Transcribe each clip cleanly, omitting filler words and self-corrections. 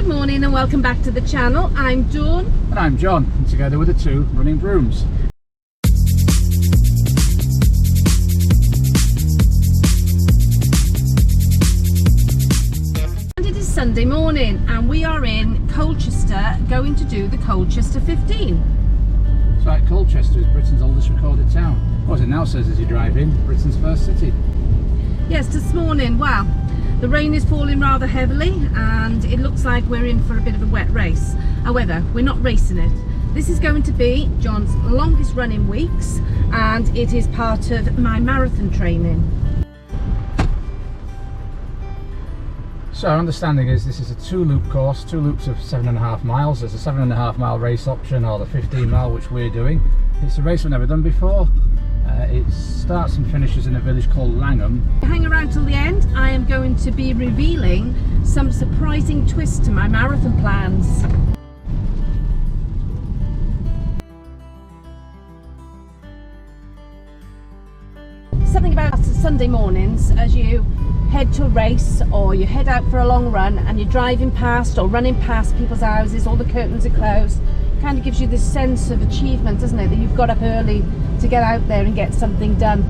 Good morning and welcome back to the channel. I'm Dawn. And I'm John, and together we're the two running brooms. And it is Sunday morning and we are in Colchester going to do the Colchester 15. That's right, Colchester is Britain's oldest recorded town. Or as it now says as you drive in, Britain's first city. Yes, this morning, wow, the rain is falling rather heavily and it looks like we're in for a bit of a wet race. However, we're not racing it. This is going to be John's longest run in weeks and it is part of my marathon training. So our understanding is this is a two-loop course, two loops of 7.5 miles. There's a 7.5 mile race option or the 15 mile which we're doing. It's a race we've never done before. It starts and finishes in a village called Langham. Hang around till the end. I am going to be revealing some surprising twists to my marathon plans. Something about Sunday mornings as you head to a race or you head out for a long run and you're driving past or running past people's houses, all the curtains are closed. Kind of gives you this sense of achievement, doesn't it, that you've got up early to get out there and get something done.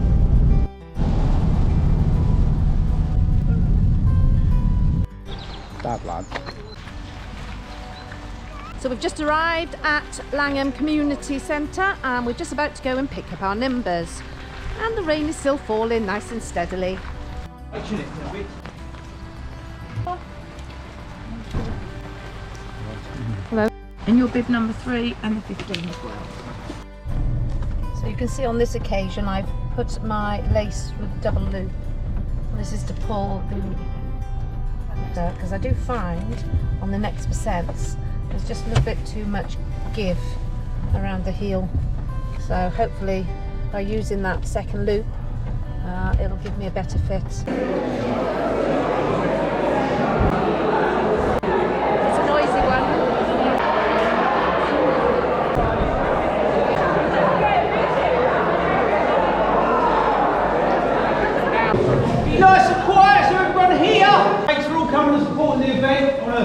Bad lad. So we've just arrived at Langham Community Centre and we're just about to go and pick up our numbers. And the rain is still falling nice and steadily. Hello. And your bib number 3 and the 15 as well. So you can see on this occasion I've put my lace with double loop. And this is to pull the, because I do find on the next percents there's just a little bit too much give around the heel. So hopefully by using that second loop it'll give me a better fit. It's a noisy one. Nice and quiet, so everyone here. Thanks for all coming and supporting the event on a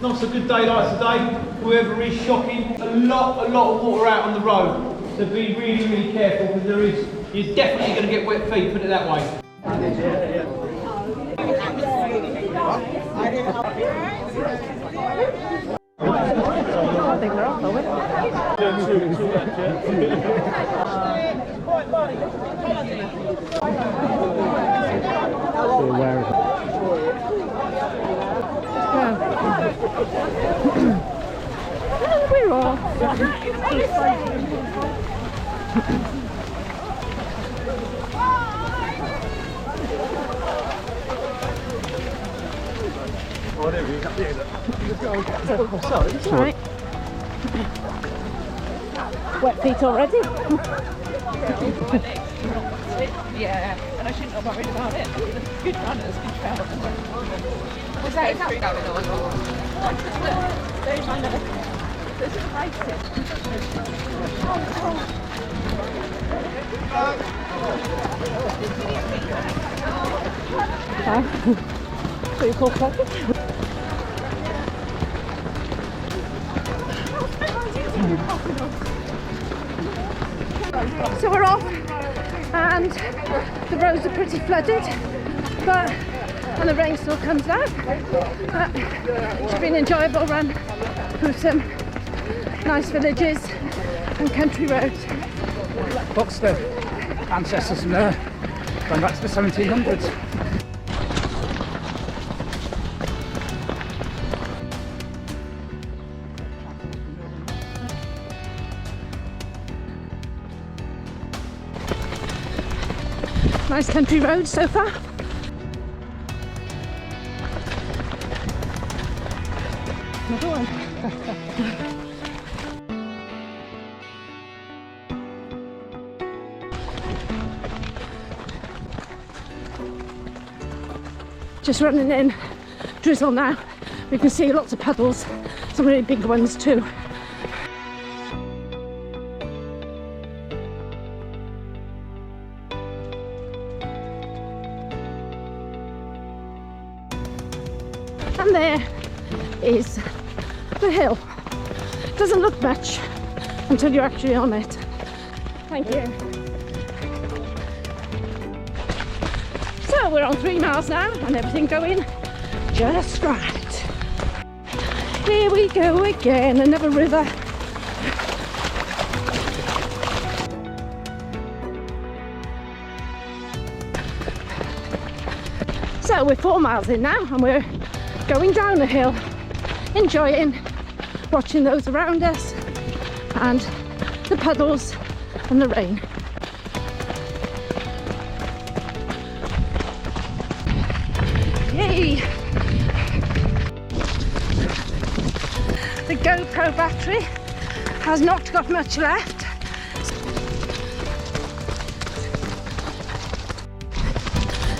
not so good day like today. Whoever is shocking, a lot of water out on the road. So be really careful because you're definitely going to get wet feet, put it that way. I think we're off, are we? Beware of it. We're off. Right. Wet feet already? Yeah, and I shouldn't have worried about it. Good runners, good travel. Was that going on? There's my nose. There's a racing. So you call Clockett? So we're off and the roads are pretty flooded and the rain still comes down, but it should be an enjoyable run through some nice villages and country roads. What's the ancestors from there? Going back to the 1700s. Nice country roads so far. Another one. Just running in drizzle now. We can see lots of puddles, some really big ones too. And there is the hill. Doesn't look much until you're actually on it. Thank you. So we're on 3 miles now and everything going just right. Here we go again, another river. So we're 4 miles in now and we're going down the hill, enjoying watching those around us and the puddles and the rain. Yay! The GoPro battery has not got much left.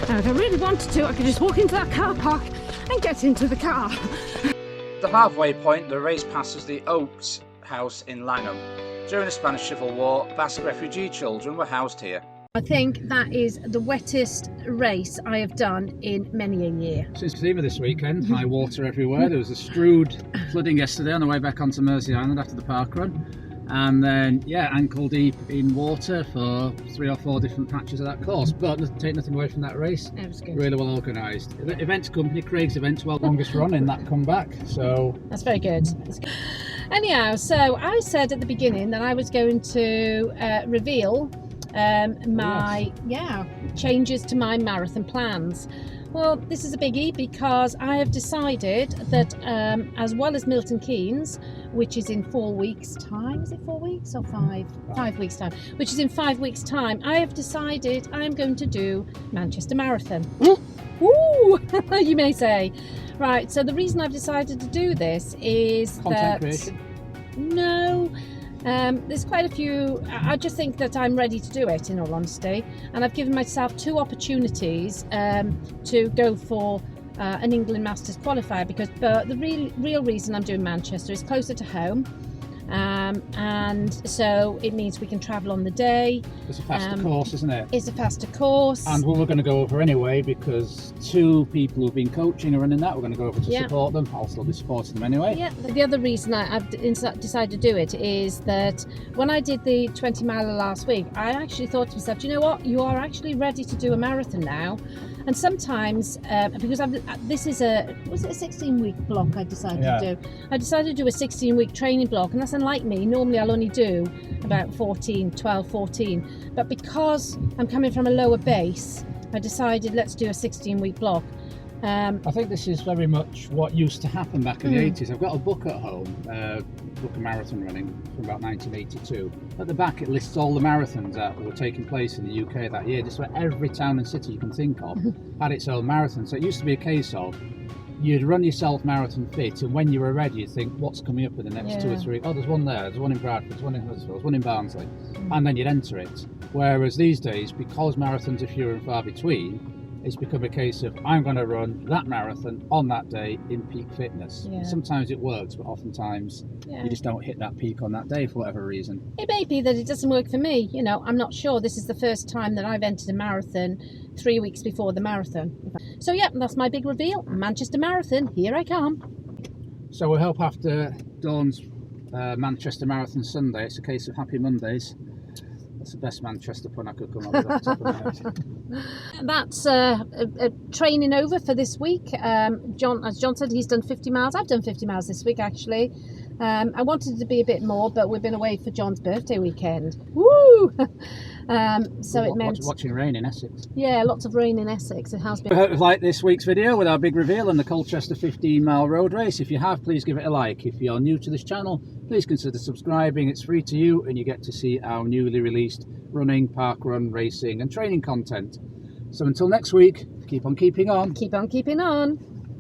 Now if I really wanted to, I could just walk into that car park and get into the car. At the halfway point, the race passes the Oaks House in Langham. During the Spanish Civil War, Basque refugee children were housed here. I think that is the wettest race I have done in many a year. Since Steamer this weekend, high water everywhere. There was a Strood flooding yesterday on the way back onto Mersey Island after the park run. And then, yeah, ankle deep in water for 3 or 4 different patches of that course. But take nothing away from that race. It was good. Really well organised. Events company, Craig's Events, well, longest run in that comeback. So that's very good. That's good. Anyhow, so I said at the beginning that I was going to reveal my changes to my marathon plans. Well, this is a biggie because I have decided that as well as Milton Keynes, which is in 4 weeks time, is it 4 weeks or 5? 5 weeks time, which is in 5 weeks time, I have decided I'm going to do Manchester Marathon. Woo! You may say. Right, so the reason I've decided to do this is content creation? No. There's quite a few. I just think that I'm ready to do it, in all honesty, and I've given myself 2 opportunities to go for an England Masters qualifier, because the real reason I'm doing Manchester is closer to home, and so it means we can travel on the day. It's a faster course, isn't it? It's a faster course, and we're going to go over anyway, because 2 people who've been coaching are running that. We're going to go over to support them. I'll still be supporting them anyway. Yeah. The other reason I've decided to do it is that when I did the 20 miler last week, I actually thought to myself, do you know what? You are actually ready to do a marathon now. And sometimes, because this is was it a 16-week block I decided to do? I decided to do a 16-week training block, and that's unlike me. Normally I'll only do about 12, 14. But because I'm coming from a lower base, I decided let's do a 16-week block. I think this is very much what used to happen back in the 80s. I've got a book at home, book of marathon running from about 1982. At the back it lists all the marathons that were taking place in the UK that year, just about every town and city you can think of had its own marathon. So it used to be a case of you'd run yourself marathon fit, and when you were ready you'd think, what's coming up in the next 2 or 3? Oh, there's one there, there's one in Bradford, there's one in Huddersfield, there's one in Barnsley, and then you'd enter it. Whereas these days, because marathons are fewer and far between, it's become a case of I'm going to run that marathon on that day in peak fitness. Sometimes it works, but oftentimes you just don't hit that peak on that day for whatever reason. It may be that it doesn't work for me. You know, I'm not sure. This is the first time that I've entered a marathon 3 weeks before the marathon. So yeah, that's my big reveal. Manchester Marathon, here I come. So we hope after Dawn's Manchester Marathon Sunday, it's a case of happy Mondays. That's the best Manchester pun I could come up with off the top of my head. That's training over for this week. As John said, he's done 50 miles. I've done 50 miles this week, actually. I wanted it to be a bit more, but we've been away for John's birthday weekend. Woo! So it meant watching rain in Essex. Yeah, lots of rain in Essex. It has been. We hope you've liked this week's video with our big reveal on the Colchester 15-mile road race. If you have, please give it a like. If you're new to this channel, please consider subscribing. It's free to you, and you get to see our newly released running, park run, racing and training content. So until next week, keep on keeping on. Keep on keeping on.